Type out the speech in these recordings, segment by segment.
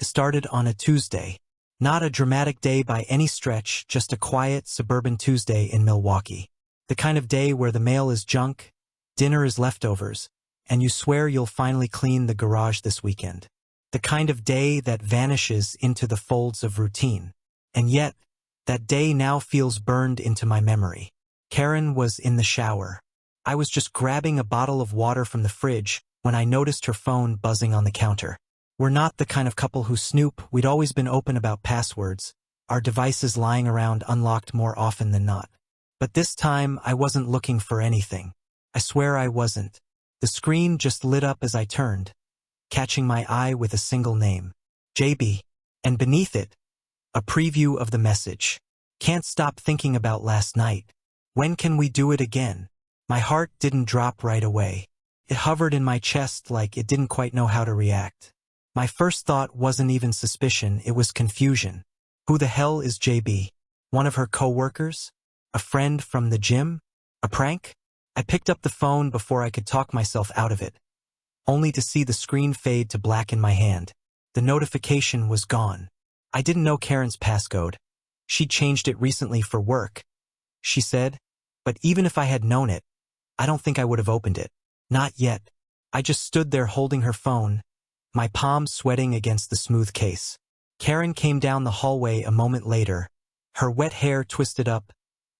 It started on a Tuesday. Not a dramatic day by any stretch, just a quiet, suburban Tuesday in Milwaukee. The kind of day where the mail is junk, dinner is leftovers, and you swear you'll finally clean the garage this weekend. The kind of day that vanishes into the folds of routine. And yet, that day now feels burned into my memory. Karen was in the shower. I was just grabbing a bottle of water from the fridge when I noticed her phone buzzing on the counter. We're not the kind of couple who snoop. We'd always been open about passwords, our devices lying around unlocked more often than not. But this time, I wasn't looking for anything. I swear I wasn't. The screen just lit up as I turned, catching my eye with a single name. JB. And beneath it, a preview of the message. Can't stop thinking about last night. When can we do it again? My heart didn't drop right away. It hovered in my chest like it didn't quite know how to react. My first thought wasn't even suspicion, it was confusion. Who the hell is JB? One of her co-workers? A friend from the gym? A prank? I picked up the phone before I could talk myself out of it, only to see the screen fade to black in my hand. The notification was gone. I didn't know Karen's passcode. She'd changed it recently for work, she said, but even if I had known it, I don't think I would have opened it. Not yet. I just stood there holding her phone, my palms sweating against the smooth case. Karen came down the hallway a moment later, her wet hair twisted up,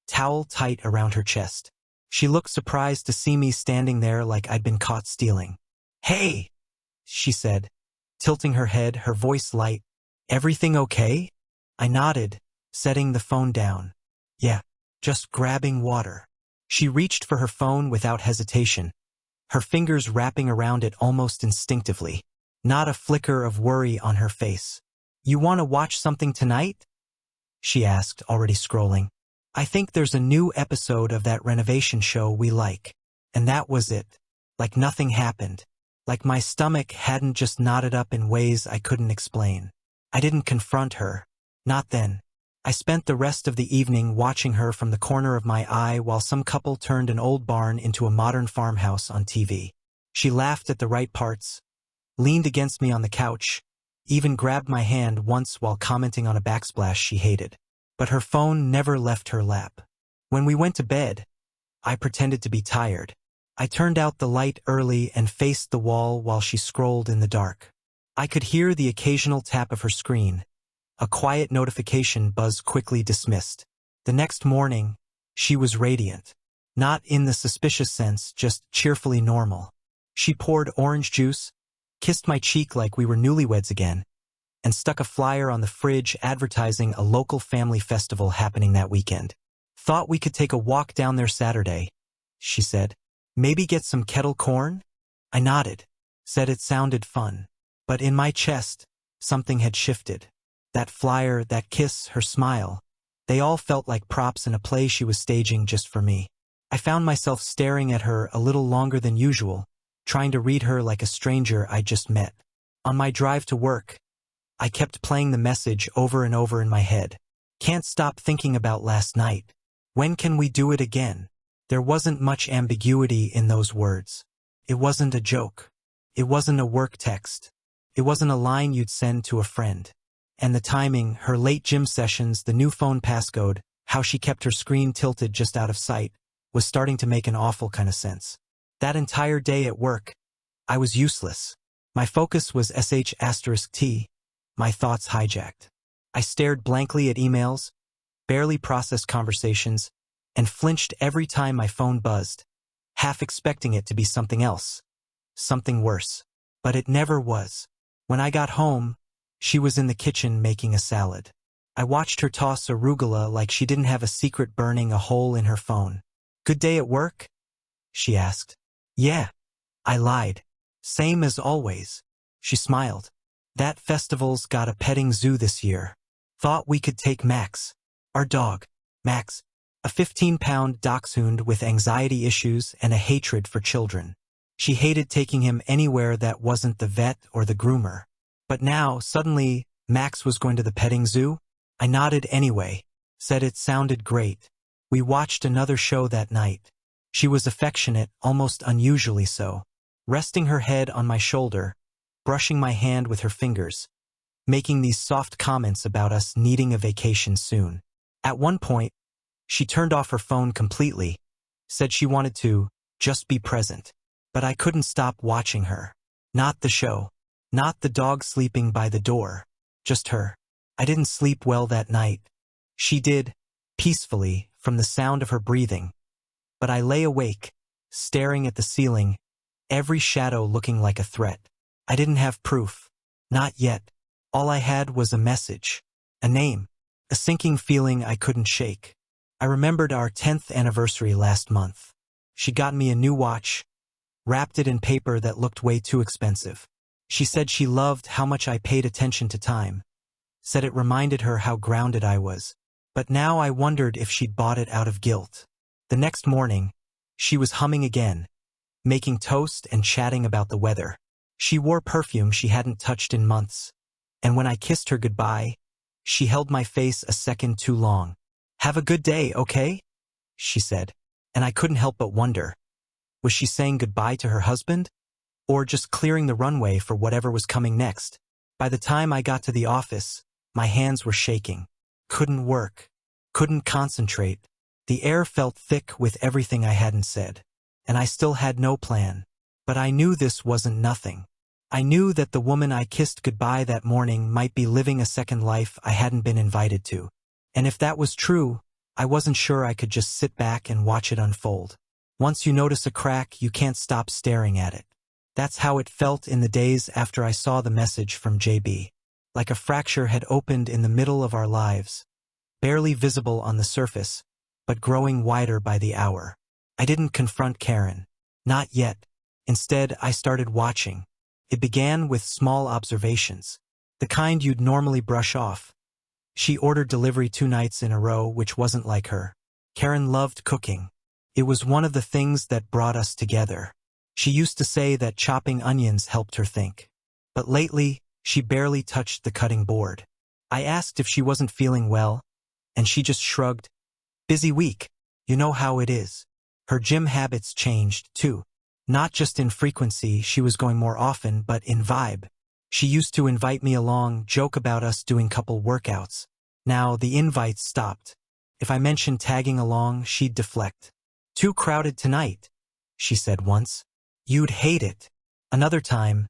towel tight around her chest. She looked surprised to see me standing there like I'd been caught stealing. "Hey," she said, tilting her head, her voice light. "Everything okay?" I nodded, setting the phone down. "Yeah, just grabbing water." She reached for her phone without hesitation, her fingers wrapping around it almost instinctively. Not a flicker of worry on her face. "You want to watch something tonight?" she asked, already scrolling. "I think there's a new episode of that renovation show we like." And that was it. Like nothing happened. Like my stomach hadn't just knotted up in ways I couldn't explain. I didn't confront her. Not then. I spent the rest of the evening watching her from the corner of my eye while some couple turned an old barn into a modern farmhouse on TV. She laughed at the right parts, leaned against me on the couch, even grabbed my hand once while commenting on a backsplash she hated. But her phone never left her lap. When we went to bed, I pretended to be tired. I turned out the light early and faced the wall while she scrolled in the dark. I could hear the occasional tap of her screen. A quiet notification buzz quickly dismissed. The next morning, she was radiant. Not in the suspicious sense, just cheerfully normal. She poured orange juice, kissed my cheek like we were newlyweds again, and stuck a flyer on the fridge advertising a local family festival happening that weekend. "Thought we could take a walk down there Saturday," she said. "Maybe get some kettle corn?" I nodded, said it sounded fun. But in my chest, something had shifted. That flyer, that kiss, her smile, they all felt like props in a play she was staging just for me. I found myself staring at her a little longer than usual, trying to read her like a stranger I'd just met. On my drive to work, I kept playing the message over and over in my head. Can't stop thinking about last night. When can we do it again? There wasn't much ambiguity in those words. It wasn't a joke. It wasn't a work text. It wasn't a line you'd send to a friend. And the timing, her late gym sessions, the new phone passcode, how she kept her screen tilted just out of sight, was starting to make an awful kind of sense. That entire day at work, I was useless. My focus was sh*T, my thoughts hijacked. I stared blankly at emails, barely processed conversations, and flinched every time my phone buzzed, half expecting it to be something else, something worse. But it never was. When I got home, she was in the kitchen making a salad. I watched her toss arugula like she didn't have a secret burning a hole in her phone. "Good day at work?" she asked. "Yeah," I lied. "Same as always." She smiled. "That festival's got a petting zoo this year. Thought we could take Max, our dog." Max, a 15-pound dachshund with anxiety issues and a hatred for children. She hated taking him anywhere that wasn't the vet or the groomer. But now, suddenly, Max was going to the petting zoo? I nodded anyway, said it sounded great. We watched another show that night. She was affectionate, almost unusually so, resting her head on my shoulder, brushing my hand with her fingers, making these soft comments about us needing a vacation soon. At one point, she turned off her phone completely, said she wanted to just be present. But I couldn't stop watching her. Not the show. Not the dog sleeping by the door. Just her. I didn't sleep well that night. She did, peacefully, from the sound of her breathing. But I lay awake, staring at the ceiling, every shadow looking like a threat. I didn't have proof. Not yet. All I had was a message. A name. A sinking feeling I couldn't shake. I remembered our 10th anniversary last month. She got me a new watch, wrapped it in paper that looked way too expensive. She said she loved how much I paid attention to time. Said it reminded her how grounded I was. But now I wondered if she'd bought it out of guilt. The next morning, she was humming again, making toast and chatting about the weather. She wore perfume she hadn't touched in months. And when I kissed her goodbye, she held my face a second too long. "Have a good day, okay?" she said. And I couldn't help but wonder. Was she saying goodbye to her husband? Or just clearing the runway for whatever was coming next? By the time I got to the office, my hands were shaking. Couldn't work. Couldn't concentrate. The air felt thick with everything I hadn't said. And I still had no plan. But I knew this wasn't nothing. I knew that the woman I kissed goodbye that morning might be living a second life I hadn't been invited to. And if that was true, I wasn't sure I could just sit back and watch it unfold. Once you notice a crack, you can't stop staring at it. That's how it felt in the days after I saw the message from JB. Like a fracture had opened in the middle of our lives, barely visible on the surface, but growing wider by the hour. I didn't confront Karen. Not yet. Instead, I started watching. It began with small observations, the kind you'd normally brush off. She ordered delivery 2 nights in a row, which wasn't like her. Karen loved cooking. It was one of the things that brought us together. She used to say that chopping onions helped her think. But lately, she barely touched the cutting board. I asked if she wasn't feeling well, and she just shrugged. "Busy week. You know how it is." Her gym habits changed, too. Not just in frequency, she was going more often, but in vibe. She used to invite me along, joke about us doing couple workouts. Now, the invites stopped. If I mentioned tagging along, she'd deflect. "Too crowded tonight," she said once. "You'd hate it." Another time,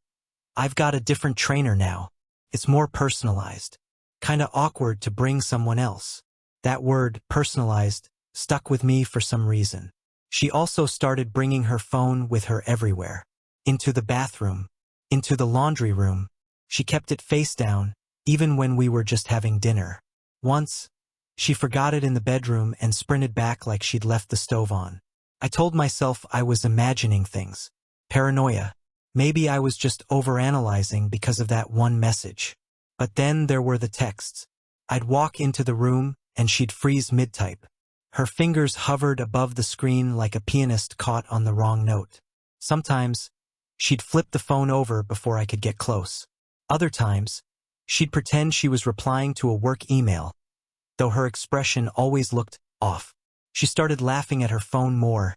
"I've got a different trainer now. It's more personalized. Kinda awkward to bring someone else." That word, personalized, stuck with me for some reason. She also started bringing her phone with her everywhere. Into the bathroom. Into the laundry room. She kept it face down, even when we were just having dinner. Once, she forgot it in the bedroom and sprinted back like she'd left the stove on. I told myself I was imagining things. Paranoia. Maybe I was just overanalyzing because of that one message. But then there were the texts. I'd walk into the room, and she'd freeze mid-type. Her fingers hovered above the screen like a pianist caught on the wrong note. Sometimes, she'd flip the phone over before I could get close. Other times, she'd pretend she was replying to a work email, though her expression always looked off. She started laughing at her phone more,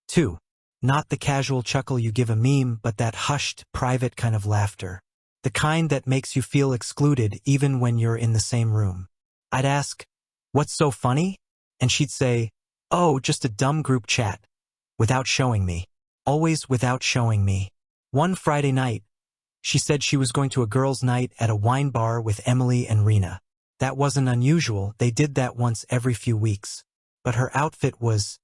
too. Not the casual chuckle you give a meme, but that hushed, private kind of laughter. The kind that makes you feel excluded even when you're in the same room. I'd ask, "What's so funny?" And she'd say, "Oh, just a dumb group chat," without showing me. Always without showing me. One Friday night, she said she was going to a girls' night at a wine bar with Emily and Rena. That wasn't unusual, they did that once every few weeks. But her outfit was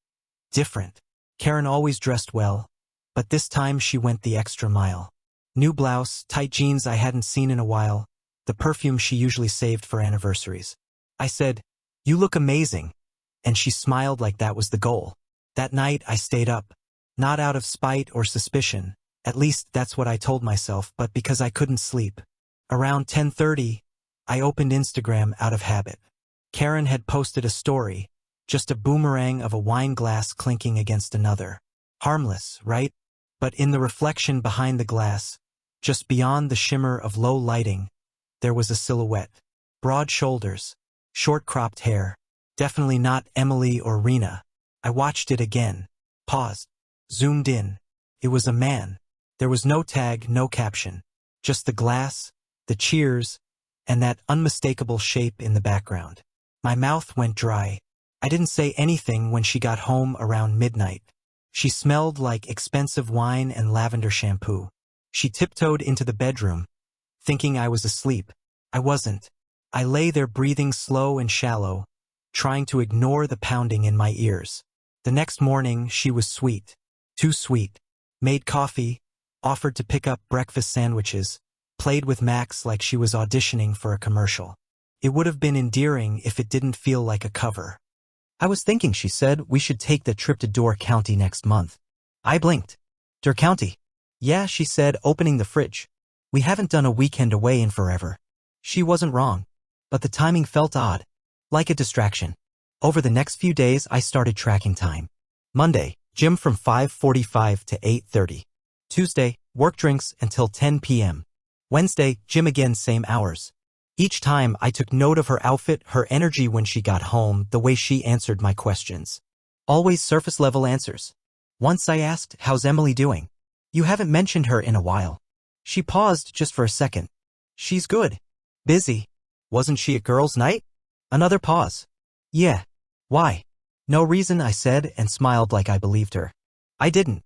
different. Karen always dressed well, but this time she went the extra mile. New blouse, tight jeans I hadn't seen in a while, the perfume she usually saved for anniversaries. I said, "You look amazing," and she smiled like that was the goal. That night I stayed up, not out of spite or suspicion, at least that's what I told myself, but because I couldn't sleep. Around 10:30, I opened Instagram out of habit. Karen had posted a story, just a boomerang of a wine glass clinking against another. Harmless, right? But in the reflection behind the glass, just beyond the shimmer of low lighting, there was a silhouette. Broad shoulders, short-cropped hair. Definitely not Emily or Rena. I watched it again, paused, zoomed in. It was a man. There was no tag, no caption. Just the glass, the cheers, and that unmistakable shape in the background. My mouth went dry. I didn't say anything when she got home around midnight. She smelled like expensive wine and lavender shampoo. She tiptoed into the bedroom, thinking I was asleep. I wasn't. I lay there breathing slow and shallow, trying to ignore the pounding in my ears. The next morning, she was sweet. Too sweet. Made coffee, offered to pick up breakfast sandwiches, played with Max like she was auditioning for a commercial. It would have been endearing if it didn't feel like a cover. I was thinking, she said, we should take the trip to Door County next month. I blinked. Door County? Yeah, she said, opening the fridge. We haven't done a weekend away in forever. She wasn't wrong. But the timing felt odd. Like a distraction. Over the next few days, I started tracking time. Monday, gym from 5:45 to 8:30. Tuesday, work drinks until 10 p.m. Wednesday, gym again, same hours. Each time, I took note of her outfit, her energy when she got home, the way she answered my questions. Always surface-level answers. Once I asked, how's Emily doing? You haven't mentioned her in a while. She paused just for a second. She's good. Busy. Wasn't she at girls' night? Another pause. Yeah. Why? No reason, I said, and smiled like I believed her. I didn't.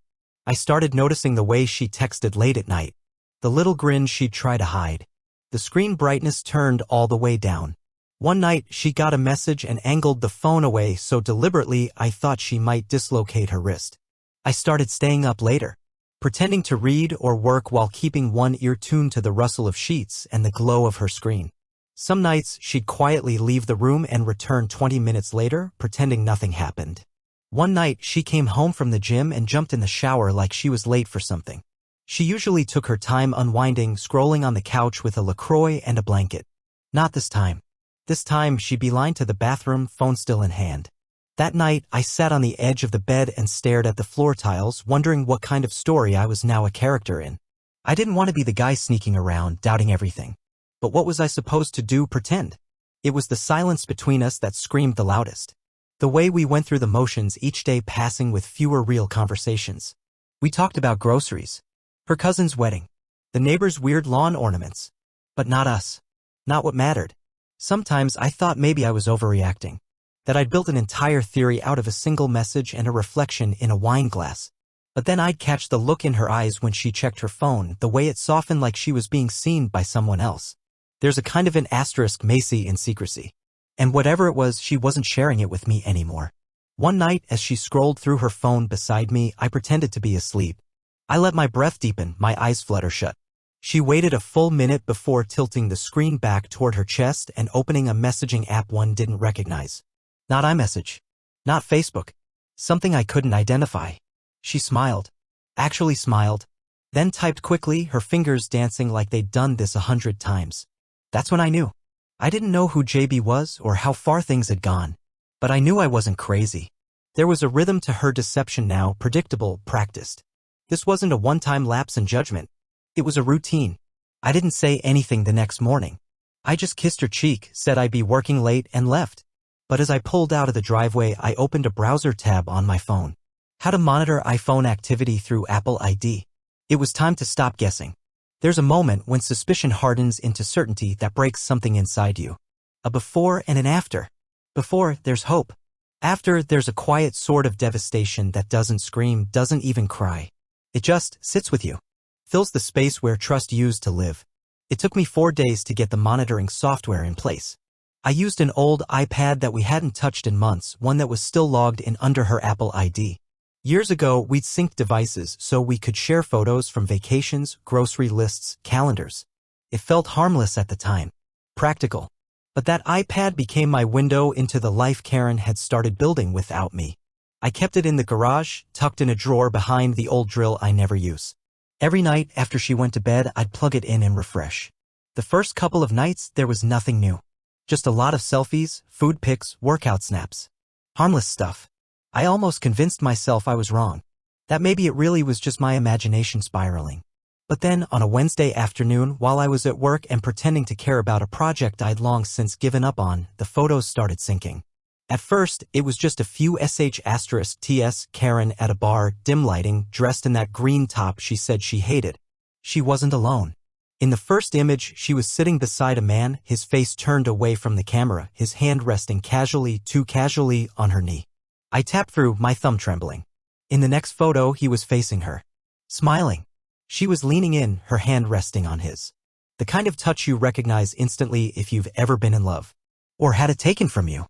I started noticing the way she texted late at night. The little grin she'd try to hide. The screen brightness turned all the way down. One night, she got a message and angled the phone away so deliberately I thought she might dislocate her wrist. I started staying up later, pretending to read or work while keeping one ear tuned to the rustle of sheets and the glow of her screen. Some nights, she'd quietly leave the room and return 20 minutes later, pretending nothing happened. One night, she came home from the gym and jumped in the shower like she was late for something. She usually took her time unwinding, scrolling on the couch with a LaCroix and a blanket. Not this time. This time, she beelined to the bathroom, phone still in hand. That night, I sat on the edge of the bed and stared at the floor tiles, wondering what kind of story I was now a character in. I didn't want to be the guy sneaking around, doubting everything. But what was I supposed to do, pretend? It was the silence between us that screamed the loudest. The way we went through the motions, each day passing with fewer real conversations. We talked about groceries. Her cousin's wedding. The neighbor's weird lawn ornaments. But not us. Not what mattered. Sometimes I thought maybe I was overreacting. That I'd built an entire theory out of a single message and a reflection in a wine glass. But then I'd catch the look in her eyes when she checked her phone, the way it softened like she was being seen by someone else. There's a kind of an asterisk Macy in secrecy. And whatever it was, she wasn't sharing it with me anymore. One night, as she scrolled through her phone beside me, I pretended to be asleep. I let my breath deepen, my eyes flutter shut. She waited a full minute before tilting the screen back toward her chest and opening a messaging app one didn't recognize. Not iMessage. Not Facebook. Something I couldn't identify. She smiled. Actually smiled. Then typed quickly, her fingers dancing like they'd done this 100 times. That's when I knew. I didn't know who JB was or how far things had gone. But I knew I wasn't crazy. There was a rhythm to her deception now, predictable, practiced. This wasn't a one-time lapse in judgment. It was a routine. I didn't say anything the next morning. I just kissed her cheek, said I'd be working late, and left. But as I pulled out of the driveway, I opened a browser tab on my phone. How to monitor iPhone activity through Apple ID. It was time to stop guessing. There's a moment when suspicion hardens into certainty that breaks something inside you. A before and an after. Before, there's hope. After, there's a quiet sort of devastation that doesn't scream, doesn't even cry. It just sits with you. Fills the space where trust used to live. It took me 4 days to get the monitoring software in place. I used an old iPad that we hadn't touched in months, one that was still logged in under her Apple ID. Years ago, we'd synced devices so we could share photos from vacations, grocery lists, calendars. It felt harmless at the time. Practical. But that iPad became my window into the life Karen had started building without me. I kept it in the garage, tucked in a drawer behind the old drill I never use. Every night after she went to bed, I'd plug it in and refresh. The first couple of nights, there was nothing new. Just a lot of selfies, food pics, workout snaps. Harmless stuff. I almost convinced myself I was wrong. That maybe it really was just my imagination spiraling. But then, on a Wednesday afternoon, while I was at work and pretending to care about a project I'd long since given up on, the photos started syncing. At first, it was just a few *TS Karen at a bar, dim lighting, dressed in that green top she said she hated. She wasn't alone. In the first image, she was sitting beside a man, his face turned away from the camera, his hand resting casually, too casually, on her knee. I tapped through, my thumb trembling. In the next photo, he was facing her. Smiling. She was leaning in, her hand resting on his. The kind of touch you recognize instantly if you've ever been in love. Or had it taken from you.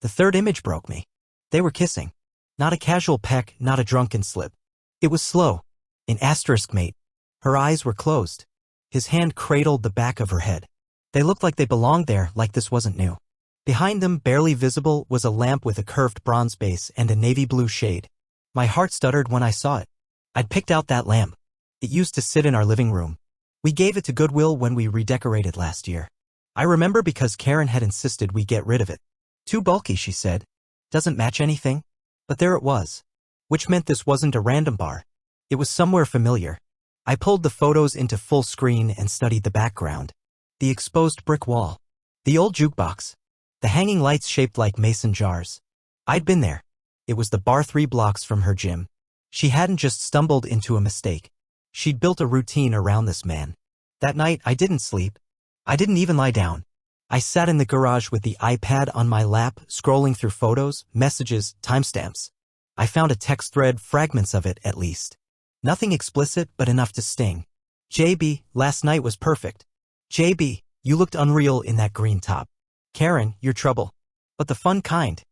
The third image broke me. They were kissing. Not a casual peck, not a drunken slip. It was slow. An asterisk mate. Her eyes were closed. His hand cradled the back of her head. They looked like they belonged there, like this wasn't new. Behind them, barely visible, was a lamp with a curved bronze base and a navy blue shade. My heart stuttered when I saw it. I'd picked out that lamp. It used to sit in our living room. We gave it to Goodwill when we redecorated last year. I remember because Karen had insisted we get rid of it. Too bulky, she said. Doesn't match anything. But there it was. Which meant this wasn't a random bar. It was somewhere familiar. I pulled the photos into full screen and studied the background. The exposed brick wall. The old jukebox. The hanging lights shaped like mason jars. I'd been there. It was the bar 3 blocks from her gym. She hadn't just stumbled into a mistake. She'd built a routine around this man. That night, I didn't sleep. I didn't even lie down. I sat in the garage with the iPad on my lap, scrolling through photos, messages, timestamps. I found a text thread, fragments of it at least. Nothing explicit, but enough to sting. JB, last night was perfect. JB, you looked unreal in that green top. Karen, you're trouble. But the fun kind.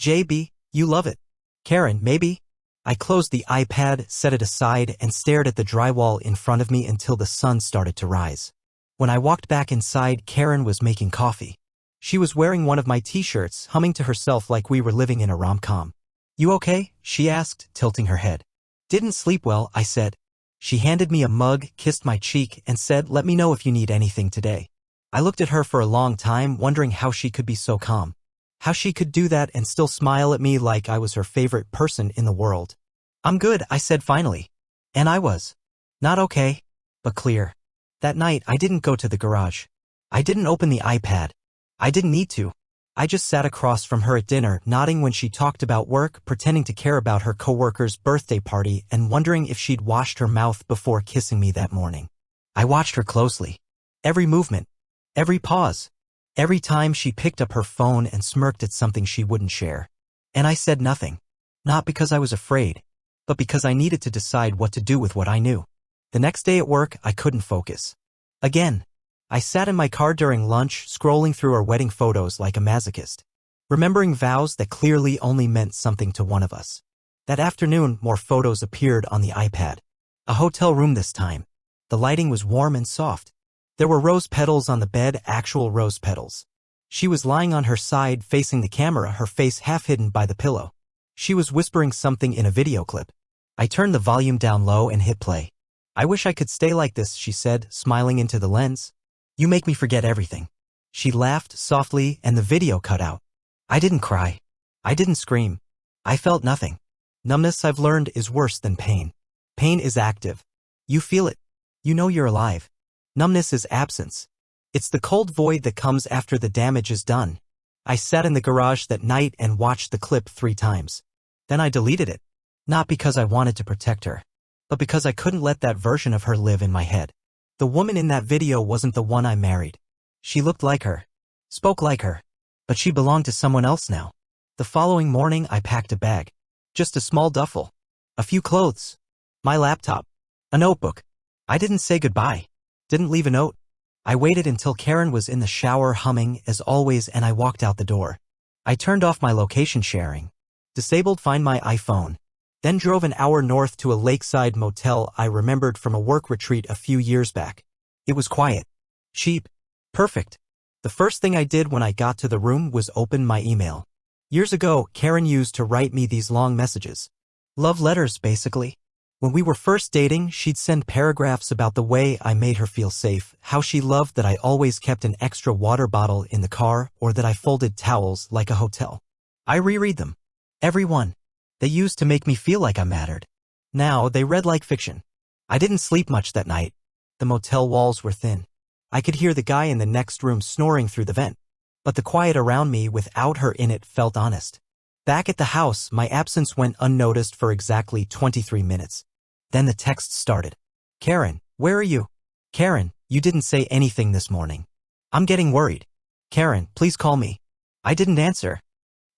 JB, you love it. Karen, maybe? I closed the iPad, set it aside, and stared at the drywall in front of me until the sun started to rise. When I walked back inside, Karen was making coffee. She was wearing one of my t-shirts, humming to herself like we were living in a rom-com. You okay? She asked, tilting her head. Didn't sleep well, I said. She handed me a mug, kissed my cheek, and said, let me know if you need anything today. I looked at her for a long time, wondering how she could be so calm. How she could do that and still smile at me like I was her favorite person in the world. I'm good, I said finally. And I was. Not okay, but clear. That night, I didn't go to the garage. I didn't open the iPad. I didn't need to. I just sat across from her at dinner, nodding when she talked about work, pretending to care about her coworker's birthday party, and wondering if she'd washed her mouth before kissing me that morning. I watched her closely. Every movement. Every pause. Every time she picked up her phone and smirked at something she wouldn't share. And I said nothing. Not because I was afraid, but because I needed to decide what to do with what I knew. The next day at work, I couldn't focus. Again. I sat in my car during lunch, scrolling through our wedding photos like a masochist, remembering vows that clearly only meant something to one of us. That afternoon, more photos appeared on the iPad. A hotel room this time. The lighting was warm and soft. There were rose petals on the bed, actual rose petals. She was lying on her side, facing the camera, her face half hidden by the pillow. She was whispering something in a video clip. I turned the volume down low and hit play. I wish I could stay like this, she said, smiling into the lens. You make me forget everything. She laughed softly and the video cut out. I didn't cry. I didn't scream. I felt nothing. Numbness, I've learned, is worse than pain. Pain is active. You feel it. You know you're alive. Numbness is absence. It's the cold void that comes after the damage is done. I sat in the garage that night and watched the clip 3 times. Then I deleted it. Not because I wanted to protect her, but because I couldn't let that version of her live in my head. The woman in that video wasn't the one I married. She looked like her, spoke like her, but she belonged to someone else now. The following morning, I packed a bag. Just a small duffel. A few clothes. My laptop. A notebook. I didn't say goodbye. Didn't leave a note. I waited until Karen was in the shower humming, as always, and I walked out the door. I turned off my location sharing. Disabled Find My iPhone. Then drove an hour north to a lakeside motel I remembered from a work retreat a few years back. It was quiet. Cheap. Perfect. The first thing I did when I got to the room was open my email. Years ago, Karen used to write me these long messages. Love letters, basically. When we were first dating, she'd send paragraphs about the way I made her feel safe, how she loved that I always kept an extra water bottle in the car, or that I folded towels like a hotel. I reread them. Every one. They used to make me feel like I mattered. Now they read like fiction. I didn't sleep much that night. The motel walls were thin. I could hear the guy in the next room snoring through the vent. But the quiet around me without her in it felt honest. Back at the house, my absence went unnoticed for exactly 23 minutes. Then the text started. Karen, where are you? Karen, You didn't say anything this morning. I'm getting worried. Karen, please call me. I didn't answer.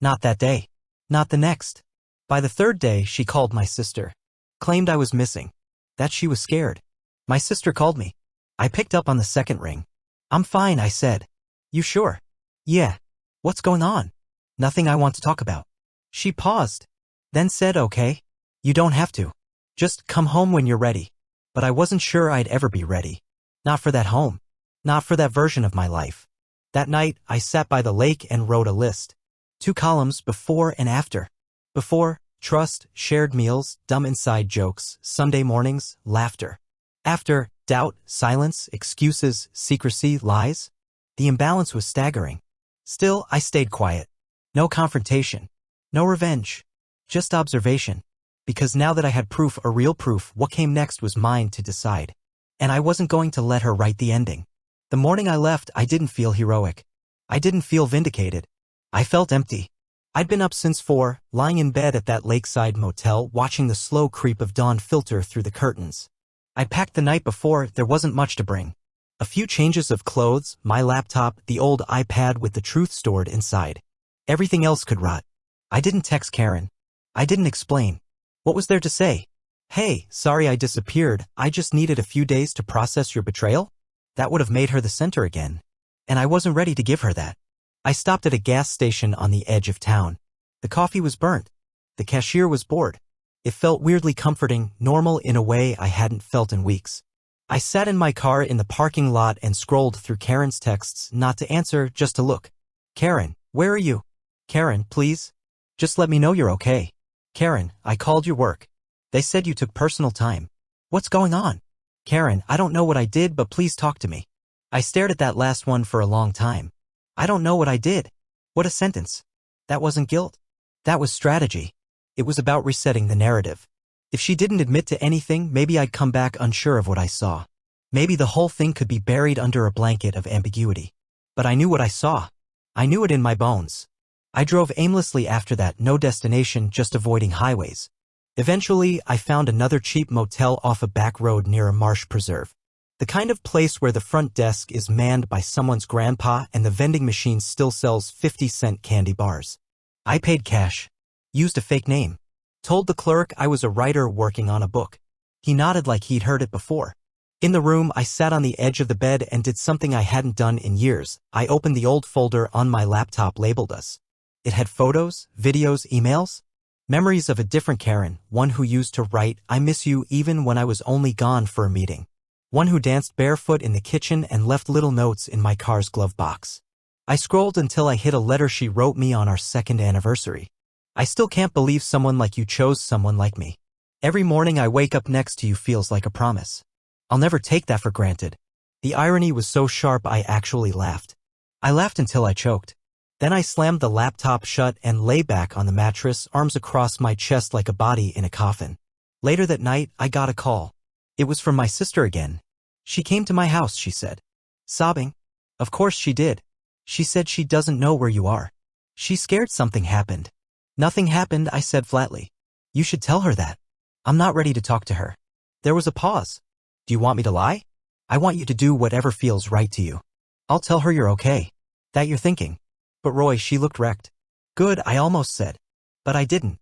Not that day. Not the next. By the third day, she called my sister. Claimed I was missing. That she was scared. My sister called me. I picked up on the second ring. I'm fine, I said. You sure? Yeah. What's going on? Nothing I want to talk about. She paused. Then said, okay. You don't have to. Just come home when you're ready. But I wasn't sure I'd ever be ready. Not for that home. Not for that version of my life. That night, I sat by the lake and wrote a list. 2 columns before and after. Before, trust, shared meals, dumb inside jokes, Sunday mornings, laughter. After, doubt, silence, excuses, secrecy, lies. The imbalance was staggering. Still, I stayed quiet. No confrontation. No revenge. Just observation. Because now that I had proof, a real proof, what came next was mine to decide. And I wasn't going to let her write the ending. The morning I left, I didn't feel heroic. I didn't feel vindicated. I felt empty. I'd been up since 4, lying in bed at that lakeside motel, watching the slow creep of dawn filter through the curtains. I packed the night before, there wasn't much to bring. A few changes of clothes, my laptop, the old iPad with the truth stored inside. Everything else could rot. I didn't text Karen. I didn't explain. What was there to say? Hey, sorry I disappeared, I just needed a few days to process your betrayal? That would have made her the center again. And I wasn't ready to give her that. I stopped at a gas station on the edge of town. The coffee was burnt. The cashier was bored. It felt weirdly comforting, normal in a way I hadn't felt in weeks. I sat in my car in the parking lot and scrolled through Karen's texts, not to answer, just to look. Karen, where are you? Karen, please? Just let me know you're okay. Karen, I called your work. They said you took personal time. What's going on? Karen, I don't know what I did, but please talk to me. I stared at that last one for a long time. I don't know what I did. What a sentence. That wasn't guilt. That was strategy. It was about resetting the narrative. If she didn't admit to anything, maybe I'd come back unsure of what I saw. Maybe the whole thing could be buried under a blanket of ambiguity. But I knew what I saw. I knew it in my bones. I drove aimlessly after that, no destination, just avoiding highways. Eventually, I found another cheap motel off a back road near a marsh preserve. The kind of place where the front desk is manned by someone's grandpa and the vending machine still sells 50-cent candy bars. I paid cash. Used a fake name. Told the clerk I was a writer working on a book. He nodded like he'd heard it before. In the room, I sat on the edge of the bed and did something I hadn't done in years. I opened the old folder on my laptop labeled us. It had photos, videos, emails. Memories of a different Karen, one who used to write, I miss you even when I was only gone for a meeting. One who danced barefoot in the kitchen and left little notes in my car's glove box. I scrolled until I hit a letter she wrote me on our 2nd anniversary. I still can't believe someone like you chose someone like me. Every morning I wake up next to you feels like a promise. I'll never take that for granted. The irony was so sharp I actually laughed. I laughed until I choked. Then I slammed the laptop shut and lay back on the mattress, arms across my chest like a body in a coffin. Later that night, I got a call. It was from my sister again. She came to my house, she said. Sobbing. Of course she did. She said she doesn't know where you are. She's scared something happened. Nothing happened, I said flatly. You should tell her that. I'm not ready to talk to her. There was a pause. Do you want me to lie? I want you to do whatever feels right to you. I'll tell her you're okay. That you're thinking. But Roy, she looked wrecked. Good, I almost said. But I didn't.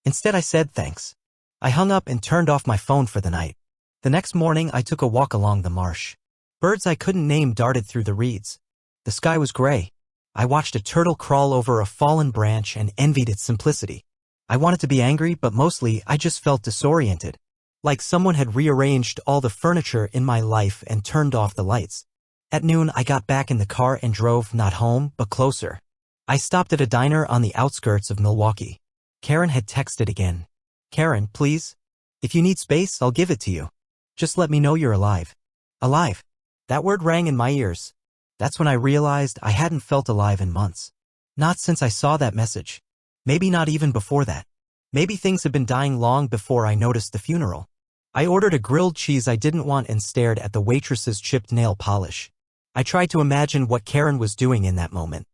Instead I said thanks. I hung up and turned off my phone for the night. The next morning I took a walk along the marsh. Birds I couldn't name darted through the reeds. The sky was gray. I watched a turtle crawl over a fallen branch and envied its simplicity. I wanted to be angry, but mostly I just felt disoriented. Like someone had rearranged all the furniture in my life and turned off the lights. At noon I got back in the car and drove not home, but closer. I stopped at a diner on the outskirts of Milwaukee. Karen had texted again. Karen, please? If you need space, I'll give it to you. Just let me know you're alive. Alive. That word rang in my ears. That's when I realized I hadn't felt alive in months. Not since I saw that message. Maybe not even before that. Maybe things had been dying long before I noticed the funeral. I ordered a grilled cheese I didn't want and stared at the waitress's chipped nail polish. I tried to imagine what Karen was doing in that moment.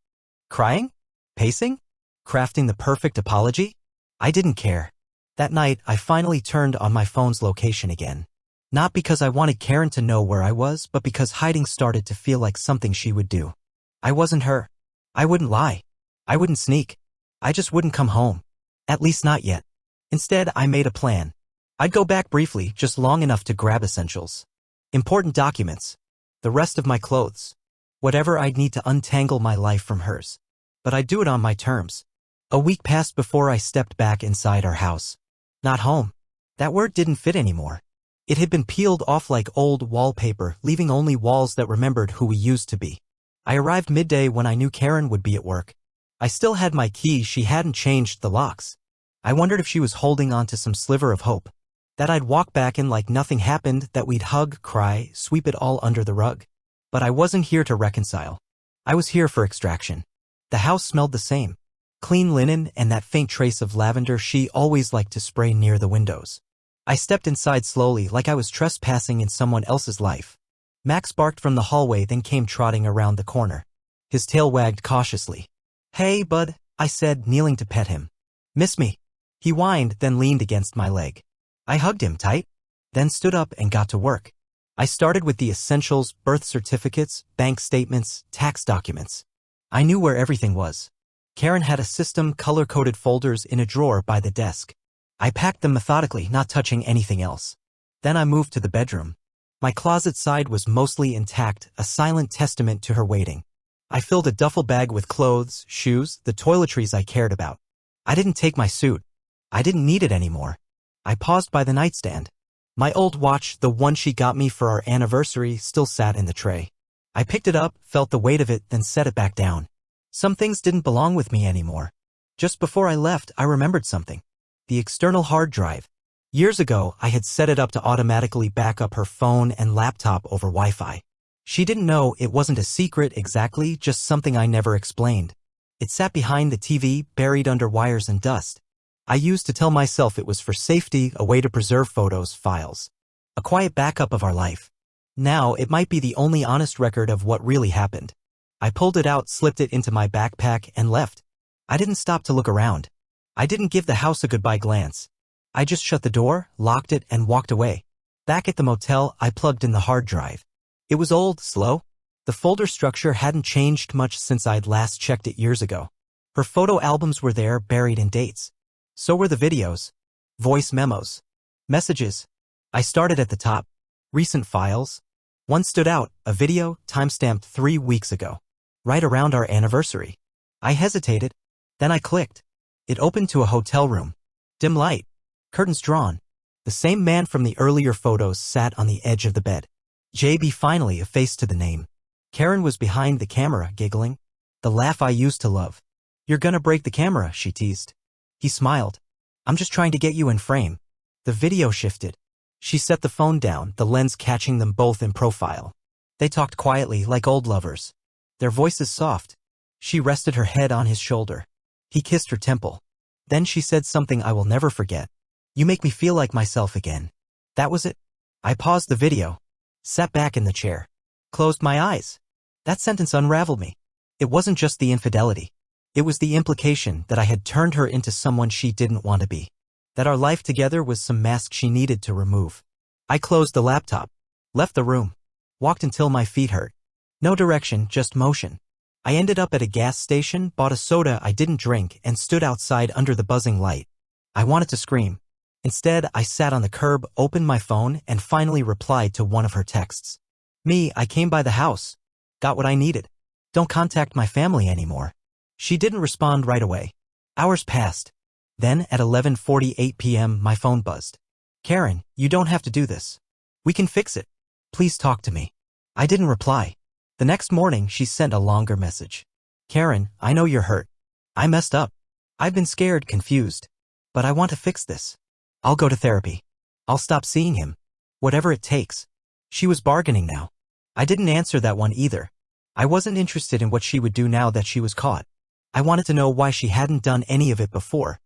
Crying? Pacing? Crafting the perfect apology? I didn't care. That night, I finally turned on my phone's location again. Not because I wanted Karen to know where I was, but because hiding started to feel like something she would do. I wasn't her. I wouldn't lie. I wouldn't sneak. I just wouldn't come home. At least not yet. Instead, I made a plan. I'd go back briefly, just long enough to grab essentials. Important documents. The rest of my clothes. Whatever I'd need to untangle my life from hers. But I'd do it on my terms. A week passed before I stepped back inside our house. Not home. That word didn't fit anymore. It had been peeled off like old wallpaper, leaving only walls that remembered who we used to be. I arrived midday when I knew Karen would be at work. I still had my key, she hadn't changed the locks. I wondered if she was holding on to some sliver of hope. That I'd walk back in like nothing happened, that we'd hug, cry, sweep it all under the rug. But I wasn't here to reconcile. I was here for extraction. The house smelled the same. Clean linen and that faint trace of lavender she always liked to spray near the windows. I stepped inside slowly, like I was trespassing in someone else's life. Max barked from the hallway, then came trotting around the corner. His tail wagged cautiously. "Hey, bud," I said, kneeling to pet him. "Miss me?" He whined, then leaned against my leg. I hugged him tight, then stood up and got to work. I started with the essentials: birth certificates, bank statements, tax documents. I knew where everything was. Karen had a system, color-coded folders in a drawer by the desk. I packed them methodically, not touching anything else. Then I moved to the bedroom. My closet side was mostly intact, a silent testament to her waiting. I filled a duffel bag with clothes, shoes, the toiletries I cared about. I didn't take my suit. I didn't need it anymore. I paused by the nightstand. My old watch, the one she got me for our anniversary, still sat in the tray. I picked it up, felt the weight of it, then set it back down. Some things didn't belong with me anymore. Just before I left, I remembered something. The external hard drive. Years ago, I had set it up to automatically back up her phone and laptop over Wi-Fi. She didn't know it wasn't a secret exactly, just something I never explained. It sat behind the TV, buried under wires and dust. I used to tell myself it was for safety, a way to preserve photos, files. A quiet backup of our life. Now, it might be the only honest record of what really happened. I pulled it out, slipped it into my backpack, and left. I didn't stop to look around. I didn't give the house a goodbye glance. I just shut the door, locked it, and walked away. Back at the motel, I plugged in the hard drive. It was old, slow. The folder structure hadn't changed much since I'd last checked it years ago. Her photo albums were there, buried in dates. So were the videos. Voice memos. Messages. I started at the top. Recent files. One stood out, a video, timestamped 3 weeks ago. Right around our anniversary. I hesitated. Then I clicked. It opened to a hotel room. Dim light. Curtains drawn. The same man from the earlier photos sat on the edge of the bed. JB, finally, a face to the name. Karen was behind the camera, giggling. The laugh I used to love. "You're gonna break the camera," she teased. He smiled. "I'm just trying to get you in frame." The video shifted. She set the phone down, the lens catching them both in profile. They talked quietly, like old lovers. Their voices soft. She rested her head on his shoulder. He kissed her temple. Then she said something I will never forget. "You make me feel like myself again." That was it. I paused the video. Sat back in the chair. Closed my eyes. That sentence unraveled me. It wasn't just the infidelity. It was the implication that I had turned her into someone she didn't want to be. That our life together was some mask she needed to remove. I closed the laptop. Left the room. Walked until my feet hurt. No direction, just motion. I ended up at a gas station, bought a soda I didn't drink, and stood outside under the buzzing light. I wanted to scream. Instead, I sat on the curb, opened my phone, and finally replied to one of her texts. I came by the house. Got what I needed. Don't contact my family anymore." She didn't respond right away. Hours passed. Then, at 11:48 p.m., my phone buzzed. "Karen, you don't have to do this. We can fix it. Please talk to me." I didn't reply. The next morning, she sent a longer message. "Karen, I know you're hurt. I messed up. I've been scared, confused. But I want to fix this. I'll go to therapy. I'll stop seeing him. Whatever it takes." She was bargaining now. I didn't answer that one either. I wasn't interested in what she would do now that she was caught. I wanted to know why she hadn't done any of it before.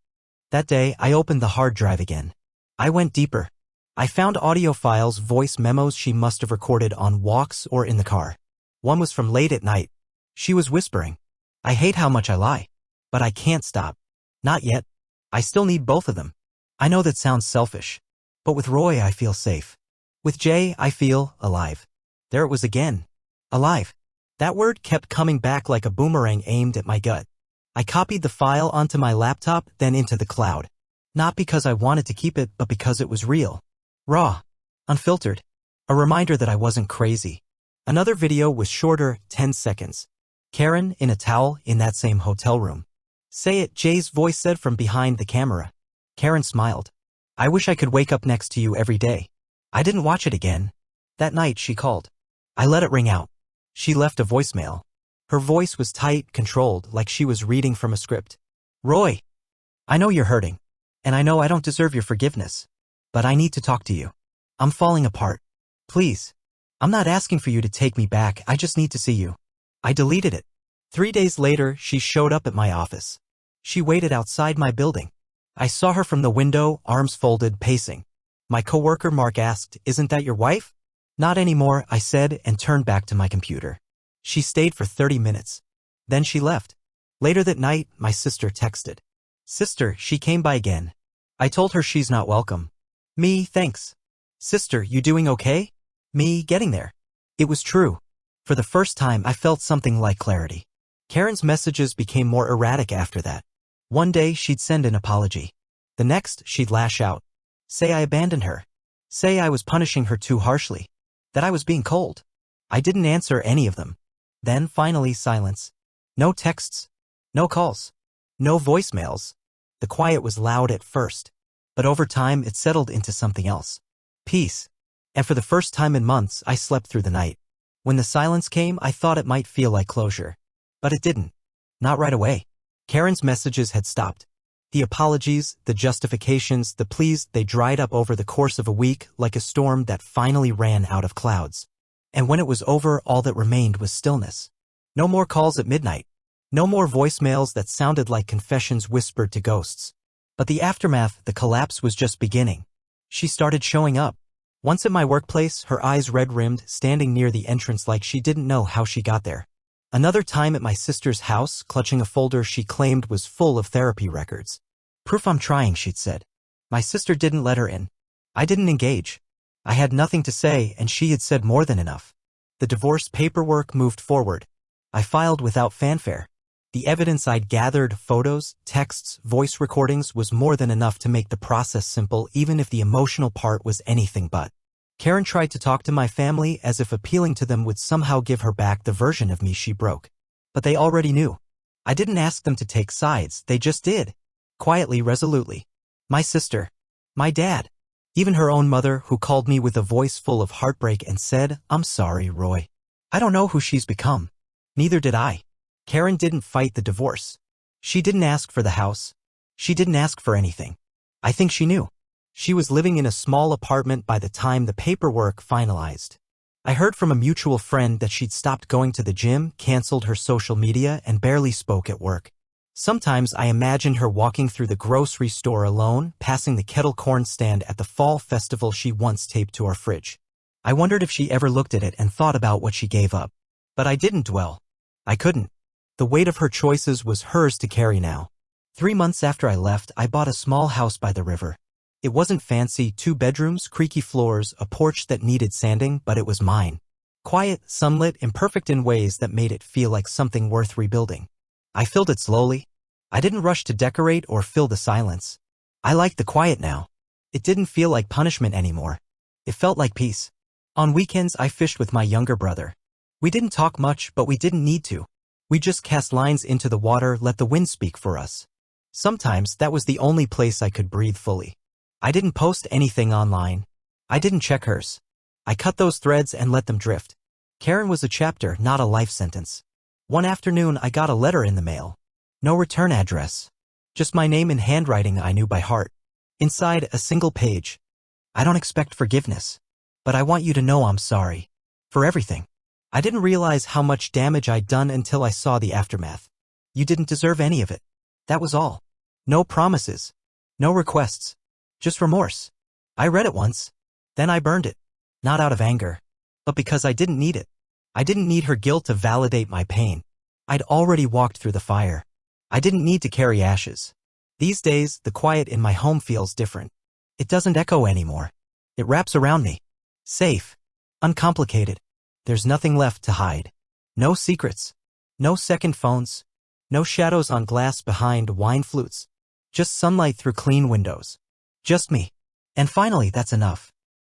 That day, I opened the hard drive again. I went deeper. I found audio files, voice memos she must have recorded on walks or in the car. One was from late at night. She was whispering. "I hate how much I lie. But I can't stop. Not yet. I still need both of them. I know that sounds selfish. But with Roy I feel safe. With J, I feel alive. There it was again. Alive. That word kept coming back like a boomerang aimed at my gut. I copied the file onto my laptop, then into the cloud. Not because I wanted to keep it, but because it was real. Raw. Unfiltered. A reminder that I wasn't crazy. Another video was shorter, 10 seconds. Karen, in a towel, in that same hotel room. Say it, Jay's voice said from behind the camera. Karen smiled. I wish I could wake up next to you every day. I didn't watch it again. That night, she called. I let it ring out. She left a voicemail. Her voice was tight, controlled, like she was reading from a script. Roy, I know you're hurting. And I know I don't deserve your forgiveness. But I need to talk to you. I'm falling apart. Please. I'm not asking for you to take me back, I just need to see you. I deleted it. 3 days later, she showed up at my office. She waited outside my building. I saw her from the window, arms folded, pacing. My coworker Mark asked, "Isn't that your wife?" "Not anymore," I said and turned back to my computer. She stayed for 30 minutes. Then she left. Later that night, my sister texted. "Sister, she came by again." I told her she's not welcome. "Me, thanks." "Sister, you doing okay?" "Me, getting there." It was true. For the first time, I felt something like clarity. Karen's messages became more erratic after that. One day, she'd send an apology. The next, she'd lash out. Say I abandoned her. Say I was punishing her too harshly. That I was being cold. I didn't answer any of them. Then, finally, silence. No texts. No calls. No voicemails. The quiet was loud at first. But over time, it settled into something else. Peace. And for the first time in months, I slept through the night. When the silence came, I thought it might feel like closure. But it didn't. Not right away. Karen's messages had stopped. The apologies, the justifications, the pleas, they dried up over the course of a week like a storm that finally ran out of clouds. And when it was over, all that remained was stillness. No more calls at midnight. No more voicemails that sounded like confessions whispered to ghosts. But the aftermath, the collapse was just beginning. She started showing up. Once at my workplace, her eyes red-rimmed, standing near the entrance like she didn't know how she got there. Another time at my sister's house, clutching a folder she claimed was full of therapy records. "Proof I'm trying," she'd said. My sister didn't let her in. I didn't engage. I had nothing to say, and she had said more than enough. The divorce paperwork moved forward. I filed without fanfare. The evidence I'd gathered, photos, texts, voice recordings, was more than enough to make the process simple, even if the emotional part was anything but. Karen tried to talk to my family as if appealing to them would somehow give her back the version of me she broke. But they already knew. I didn't ask them to take sides, they just did. Quietly, resolutely. My sister. My dad. Even her own mother, who called me with a voice full of heartbreak and said, "I'm sorry, Roy. I don't know who she's become." Neither did I. Karen didn't fight the divorce. She didn't ask for the house. She didn't ask for anything. I think she knew. She was living in a small apartment by the time the paperwork finalized. I heard from a mutual friend that she'd stopped going to the gym, canceled her social media, and barely spoke at work. Sometimes I imagined her walking through the grocery store alone, passing the kettle corn stand at the fall festival she once taped to our fridge. I wondered if she ever looked at it and thought about what she gave up. But I didn't dwell. I couldn't. The weight of her choices was hers to carry now. 3 months after I left, I bought a small house by the river. It wasn't fancy, 2 bedrooms, creaky floors, a porch that needed sanding, but it was mine. Quiet, sunlit, imperfect in ways that made it feel like something worth rebuilding. I filled it slowly. I didn't rush to decorate or fill the silence. I liked the quiet now. It didn't feel like punishment anymore. It felt like peace. On weekends, I fished with my younger brother. We didn't talk much, but we didn't need to. We just cast lines into the water, let the wind speak for us. Sometimes that was the only place I could breathe fully. I didn't post anything online. I didn't check hers. I cut those threads and let them drift. Karen was a chapter, not a life sentence. One afternoon, I got a letter in the mail. No return address. Just my name in handwriting I knew by heart. Inside, a single page. "I don't expect forgiveness. But I want you to know I'm sorry. For everything." I didn't realize how much damage I'd done until I saw the aftermath. "You didn't deserve any of it." That was all. No promises. No requests. Just remorse. I read it once. Then I burned it. Not out of anger. But because I didn't need it. I didn't need her guilt to validate my pain. I'd already walked through the fire. I didn't need to carry ashes. These days, the quiet in my home feels different. It doesn't echo anymore. It wraps around me. Safe. Uncomplicated. There's nothing left to hide. No secrets. No second phones. No shadows on glass behind wine flutes. Just sunlight through clean windows. Just me. And finally, that's enough.